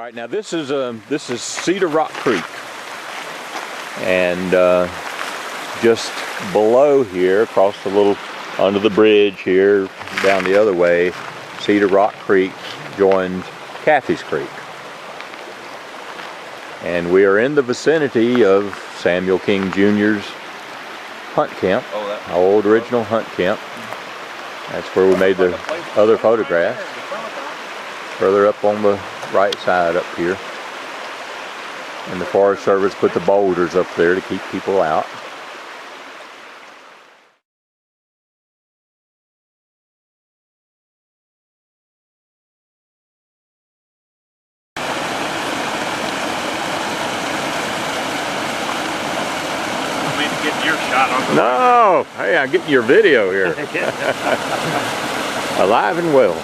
right, now this is Cedar Rock Creek, and just below here, across the little under the bridge here, down the other way, Cedar Rock Creek joins Cathy's Creek, and we are in the vicinity of Samuel King Jr.'s hunt camp, our old original hunt camp. That's where we made the other photograph. Further up on the right side up here. And the Forest Service put the boulders up there to keep people out. No! Hey, I'm getting your video here. Alive and well.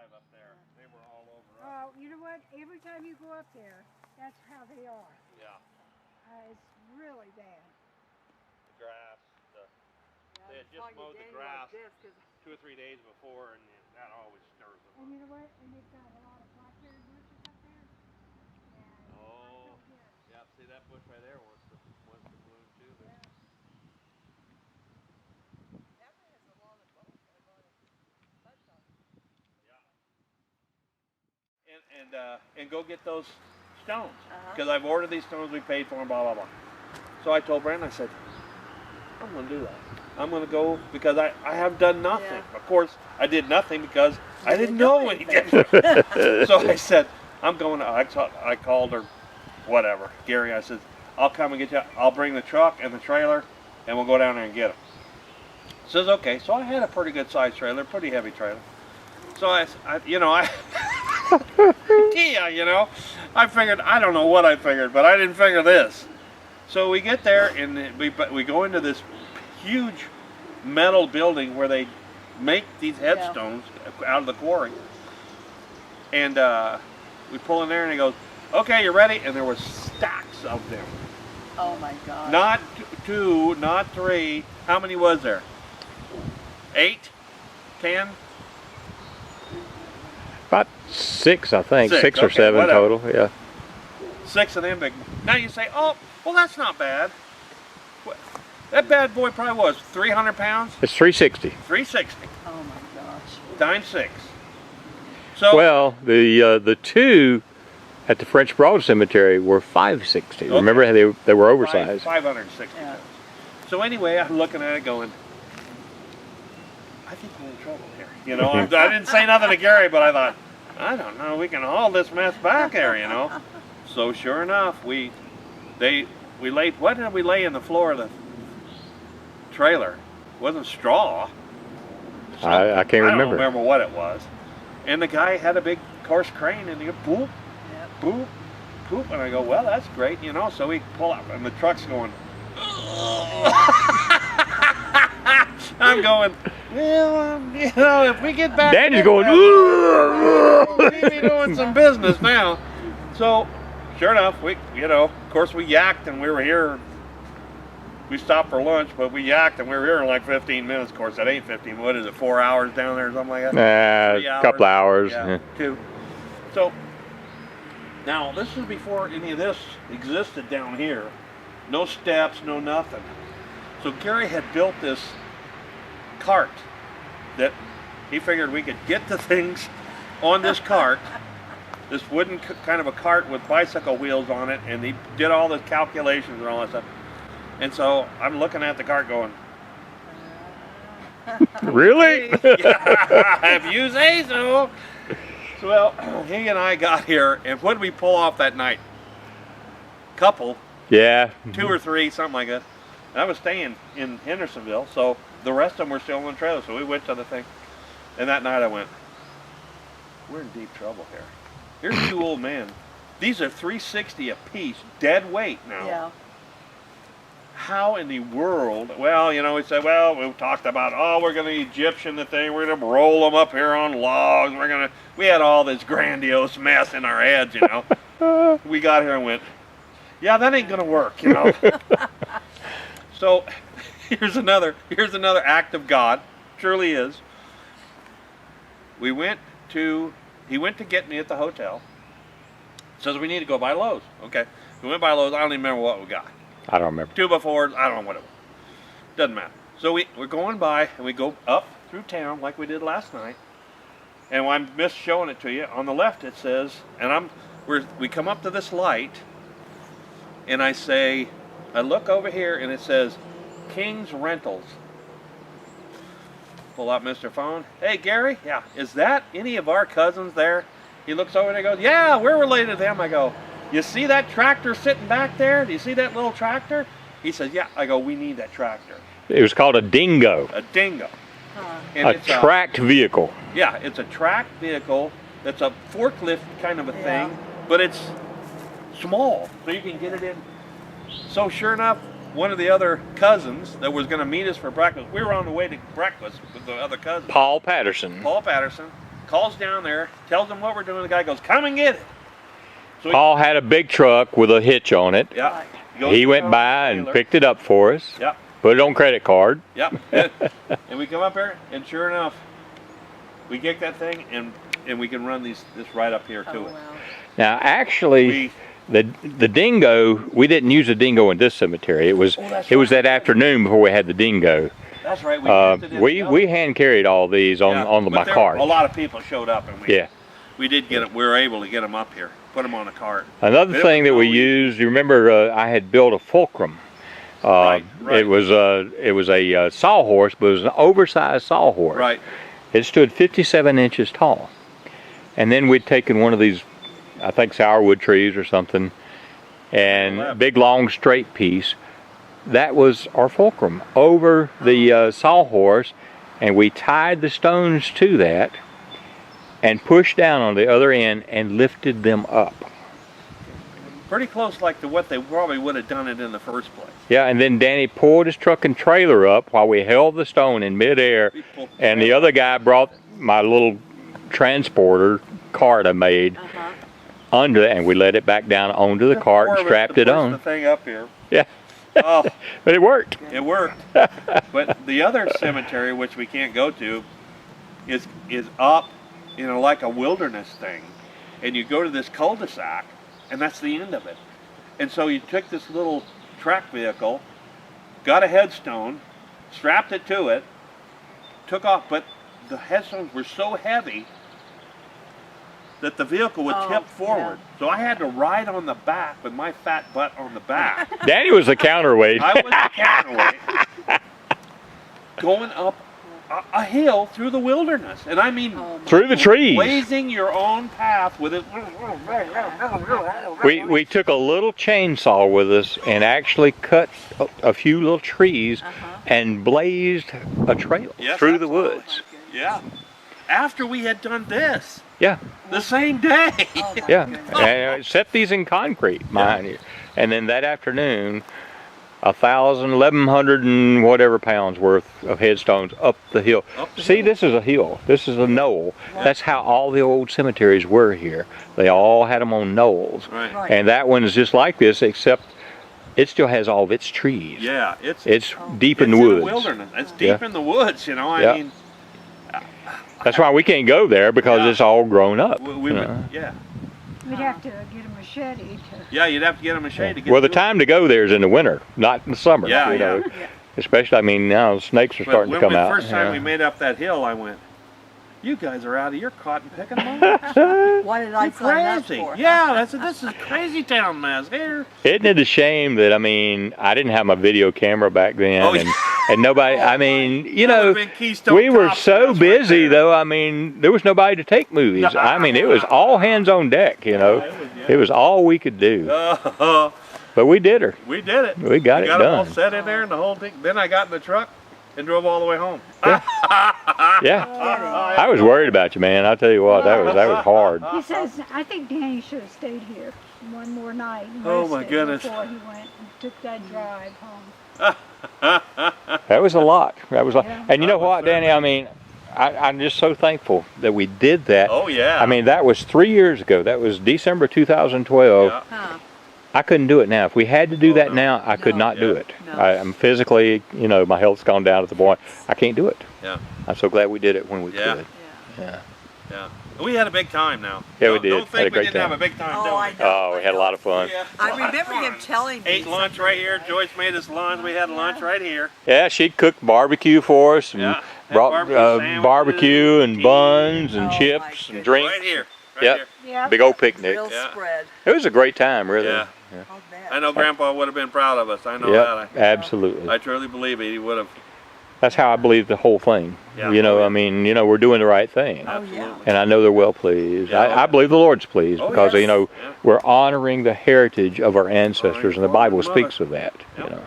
Up there. They were all over us. Oh, you know what? Every time you go up there, that's how they are. Yeah. It's really bad. The grass. They had just mowed the grass 2 or 3 days before, and that always stirs them. And you know what? And they've got a lot of blackberry bushes up there. And oh. Yeah. See that bush right there wants to bloom too. Yeah. And go get those stones, because I've ordered these stones, we paid for them, blah blah blah. So I told Brandon, I said, I'm going to do that. I'm going to go because I have done nothing. Yeah. Of course, I did nothing because I didn't know anything. So I said, I'm going to. I called her, whatever, Gary. I said, I'll come and get you. I'll bring the truck and the trailer, and we'll go down there and get them. Says okay. So I had a pretty good sized trailer, pretty heavy trailer. So I yeah, you know, I figured, I don't know what I figured, but I didn't figure this. So we get there and we go into this huge metal building where they make these headstones out of the quarry. And we pull in there and he goes, okay, you ready? And there were stacks of them. Oh my God. Not 2, not 3. How many was there? 8? 10? About 6, I think. 6 or okay, 7 whatever. total, yeah. 6 of them big. Now you say, oh, well that's not bad. That bad boy probably was 300 pounds? It's 360. 360. Oh my gosh. Times 6. So, well, the 2 at the French Broad Cemetery were 560. Okay. Remember how they were oversized? 560 pounds. So anyway, I'm looking at it going, I think we're in trouble here. You know, I didn't say nothing to Gary, but I thought, I don't know, we can haul this mess back there, you know. So sure enough, we laid, what did we lay in the floor of the trailer? It wasn't straw. I can't remember. I don't remember what it was. And the guy had a big coarse crane, and he go, boop, boop, boop, and I go, well, that's great, you know. So we pull up, and the truck's going. I'm going, well, you know, if we get back. Danny's going. We'll be doing some business now. So, sure enough, we, you know, of course, we yacked, and we were here. We stopped for lunch, but we yacked, and we were here in like 15 minutes. Of course, that ain't 15. What is it? 4 hours down there, or something like that? A couple hours. Yeah, 2. So now this is before any of this existed down here. No steps, no nothing. So Gary had built this cart that he figured we could get the things on this cart, this wooden kind of a cart with bicycle wheels on it, and he did all the calculations and all that stuff. And so I'm looking at the cart going, Really? yeah, if you say so. So, well, he and I got here, and what did we pull off that night? Couple. Yeah. 2 or 3, something like that. And I was staying in Hendersonville, so the rest of them were still in the trailer, so we went to the thing. And that night I went, we're in deep trouble here. Here's 2 old men. These are $3.60 a piece, dead weight now. Yeah. How in the world? Well, you know, we said, well, we talked about, oh, we're going to Egyptian the thing. We're going to roll them up here on logs. We had all this grandiose mess in our heads, you know. We got here and went, yeah, that ain't going to work, you know. So here's another act of God. Truly is. He went to get me at the hotel. Says we need to go by Lowe's. Okay. We went by Lowe's. I don't even remember what we got. I don't remember. 2x4s, I don't know what it was. Doesn't matter. So we're going by, and we go up through town like we did last night. And I'm just showing it to you. On the left it says, and we come up to this light, and I say, I look over here, and it says, King's Rentals. Pull out Mr. Phone. Hey, Gary, yeah, is that any of our cousins there? He looks over and he goes, yeah, we're related to them. I go, you see that tractor sitting back there? Do you see that little tractor? He says, yeah. I go, we need that tractor. It was called a dingo. A dingo. And a tracked vehicle. Yeah, it's a tracked vehicle. That's a forklift kind of a thing, but it's small, so you can get it in. So sure enough, one of the other cousins that was going to meet us for breakfast, we were on the way to breakfast with the other cousin. Paul Patterson Calls down there, tells him what we're doing. The guy goes, come and get it. So Paul had a big truck with a hitch on it. Yeah. He went by and picked it up for us. Yeah. Put it on credit card. Yep. And we come up here, and sure enough, we get that thing, and we can run this right up here to it. Wow. Now, actually, the dingo, we didn't use the dingo in this cemetery. It was that afternoon before we had the dingo. That's right. We hand carried all these on my cart. A lot of people showed up, and we did get it. We were able to get them up here, put them on a cart. Another thing that we used, you remember, I had built a fulcrum. Right. It was a sawhorse, but it was an oversized sawhorse. Right. It stood 57 inches tall, and then we'd taken one of these, I think, sourwood trees or something, and big long straight piece. That was our fulcrum over the sawhorse, and we tied the stones to that and pushed down on the other end and lifted them up. Pretty close like to what they probably would have done it in the first place. Yeah, and then Danny pulled his truck and trailer up while we held the stone in midair, and the other guy brought my little transporter cart I made under it, and we let it back down onto the cart and strapped it on. The thing up here. Yeah. Oh, but it worked. It worked. But the other cemetery, which we can't go to, is up, like a wilderness thing, and you go to this cul-de-sac, and that's the end of it. And so you took this little track vehicle, got a headstone, strapped it to it, took off, but the headstones were so heavy that the vehicle would tip forward. Yeah. So I had to ride on the back with my fat butt on the back. Danny was the counterweight. I was the counterweight. Going up a hill through the wilderness, and I mean Through the trees. blazing your own path with it. We took a little chainsaw with us and actually cut a few little trees and blazed a trail through the woods. Yeah. After we had done this. Yeah. The same day. Yeah. And set these in concrete, mind you. And then that afternoon, 1,100 and whatever pounds worth of headstones up the hill. See, this is a hill. This is a knoll. That's how all the old cemeteries were here. They all had them on knolls. Right. And that one is just like this, except it still has all of its trees. Yeah, it's deep in the woods. Wilderness. It's deep in the woods, you know. I mean, that's why we can't go there, because it's all grown up. We'd have to get a machete to. Yeah, you'd have to get a machete to get. Well, the time to go there is in the winter, not in the summer. Yeah, you know. Especially, I mean, now snakes are starting to come out. The first time we made up that hill, I went, "You guys are out of your cotton picking moment." Why did I sign up for? Yeah, this is crazy town, Maz. Here. Isn't it a shame that, I mean, I didn't have my video camera back then, Oh, yeah. and nobody, I mean, you That know, would've been Keystone we were Cops so right busy there. though, I mean, there was nobody to take movies. I mean, it was all hands on deck, you know. It was all we could do. But we did her. We did it. We got it got it all done. set in there and the whole thing. Then I got in the truck and drove all the way home. Yeah. I was worried about you, man. I'll tell you what, that was hard. He says, I think Danny should have stayed here one more night and Oh, my rested goodness. before he went and took that drive home. That was a lot. That was a lot. Yeah. And you know what, Danny, I mean, I'm just so thankful that we did that. Oh, yeah. I mean, that was 3 years ago. That was December 2012. Yeah. Huh. I couldn't do it now. If we had to do that no. now, I could not do Yeah. it. No. I'm physically, you know, my health's gone down at the point. I can't do it. Yeah. I'm so glad we did it when we Yeah. could. Yeah. Yeah. We had a big time now. Yeah, we did. Don't Had think a great we didn't time. have a big time Oh, doing I it. know. Oh, we had a lot of fun. Yeah. I remember him telling me. Ate lunch right here. Joyce made us lunch. We had lunch right here. Yeah, she cooked barbecue for us and Yeah. Had brought barbecue sandwiches, barbecue and tea. buns and Oh, my chips and goodness. drinks. Right here. Right Yep. here. Yeah. Big old picnic. Real Yeah. spread. It was a great time, really. Yeah. I'll bet. I know Grandpa would have been proud of us. I know Yeah, that. absolutely. I truly believe it. He would have. That's how I believe the whole thing. Yeah. You know, Oh, yeah. I mean, you know, we're doing the right thing. Oh, yeah. Absolutely. And I know they're well pleased. Yeah. I believe the Lord's pleased Oh, because, yes. you know, Yeah. we're honoring the heritage of our ancestors, and the Bible Honoring the speaks of that, you Yep. know.